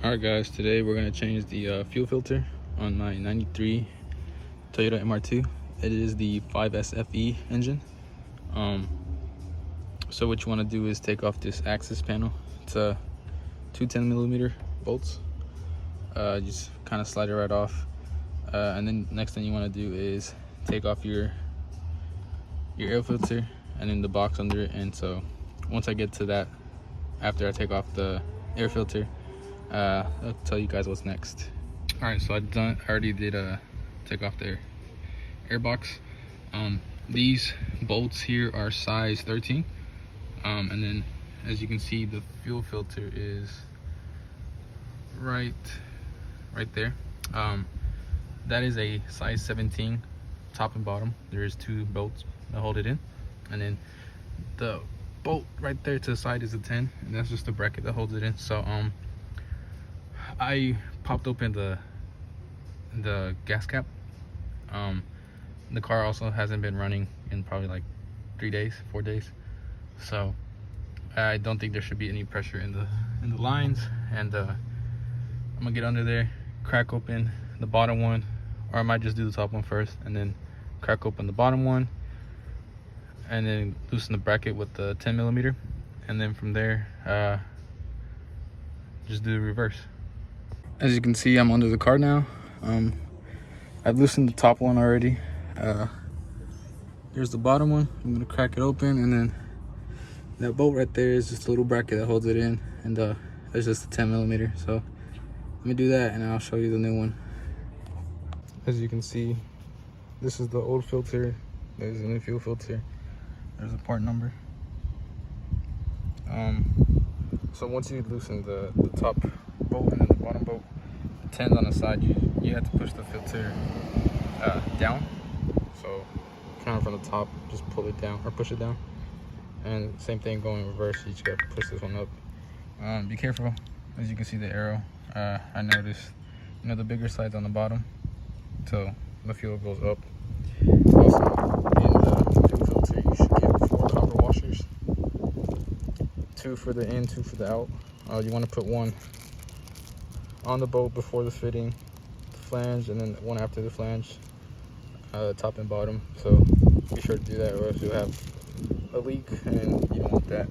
Alright guys, today we're going to change the fuel filter on my 93 Toyota MR2. It is the 5SFE engine. So what you want to do is take off this access panel. It's a 210mm bolts. Just kind of slide it right off. And then next thing you want to do is take off your air filter and then the box under it. And so once I get to that, after I take off the air filter, I'll tell you guys what's next. All right, so I already did take off the air box. These bolts here are size 13, and then as you can see, the fuel filter is right there. That is a size 17 top and bottom. There is 2 bolts that hold it in, and then the bolt right there to the side is a 10, and that's just the bracket that holds it in. So I popped open the gas cap. The car also hasn't been running in probably like 4 days, so I don't think there should be any pressure in the lines. And I'm gonna get under there, crack open the bottom one, or I might just do the top one first and then crack open the bottom one, and then loosen the bracket with the 10mm, and then from there just do the reverse. As you can see, I'm under the car now. I've loosened the top one already. Here's the bottom one. I'm gonna crack it open, and then that bolt right there is just a little bracket that holds it in, and that's just a 10mm. So let me do that and I'll show you the new one. As you can see, this is the old filter. There's the new fuel filter. There's a part number. So once you loosen the top bolt and then the bottom bolt, the 10s on the side, you have to push the filter down. So kind of from the top, just pull it down or push it down. And same thing going in reverse, you just got to push this one up. Be careful. As you can see the arrow, I noticed, the bigger side's on the bottom, so the fuel goes up. Also, in the fuel filter, you should get 4 copper washers. 2 for the in, 2 for the out. You want to put one on the bolt before the fitting, the flange, and then one after the flange, top and bottom. So be sure to do that, or else you'll have a leak, and you don't want that.